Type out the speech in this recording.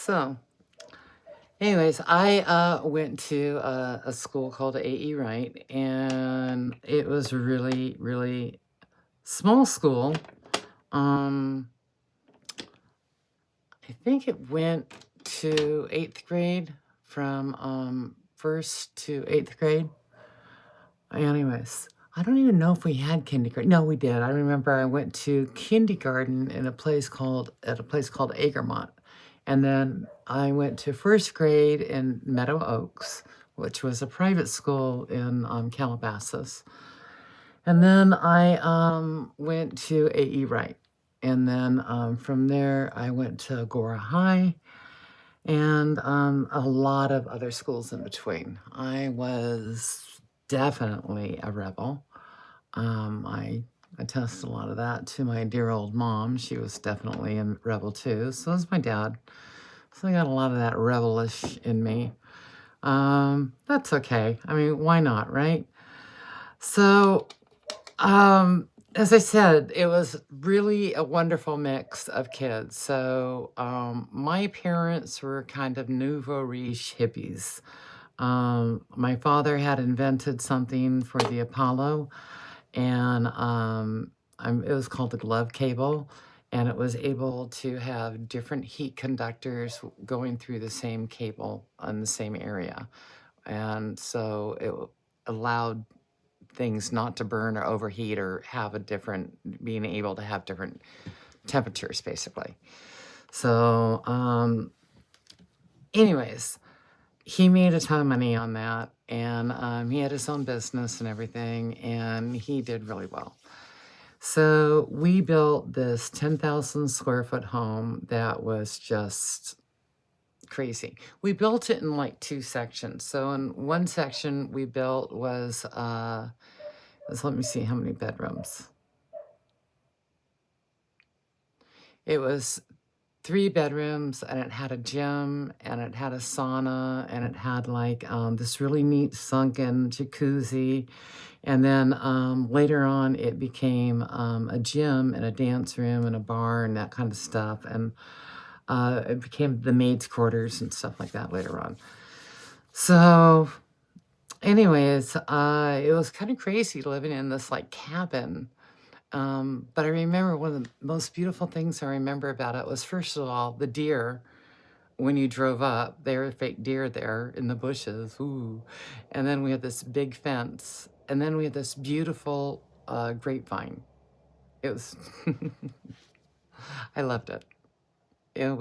So, anyways, I went to a school called A.E. Wright, and it was really, really small school. I think it went to 8th grade, from 1st to 8th grade. Anyways, I don't even know if we had kindergarten. No, we did. I remember I went to kindergarten at a place called Egremont. And then I went to 1st grade in Meadow Oaks, which was a private school in Calabasas. And then I went to A.E. Wright. And then from there, I went to Agora High and a lot of other schools in between. I was definitely a rebel. I attest a lot of that to my dear old mom. She was definitely a rebel too. So was my dad. So I got a lot of that rebellish in me. That's okay. I mean, why not, right? So, as I said, it was really a wonderful mix of kids. So, my parents were kind of nouveau riche hippies. My father had invented something for the Apollo, and it was called the glove cable, and it was able to have different heat conductors going through the same cable on the same area. And so it allowed things not to burn or overheat or have being able to have different temperatures, basically. So, anyways, he made a ton of money on that, and he had his own business and everything, and he did really well. So we built this 10,000 square foot home that was just crazy. We built it in like 2 sections. So in one section we built was let me see how many bedrooms. It was 3 bedrooms, and it had a gym, and it had a sauna, and it had like this really neat sunken jacuzzi. And then later on, it became a gym and a dance room and a bar and that kind of stuff. And it became the maids' quarters and stuff like that later on. So, anyways, it was kind of crazy living in this like cabin. But I remember one of the most beautiful things I remember about it was, first of all, the deer. When you drove up, there were fake deer there in the bushes. Ooh. And then we had this big fence. And then we had this beautiful grapevine. It was, I loved it. It was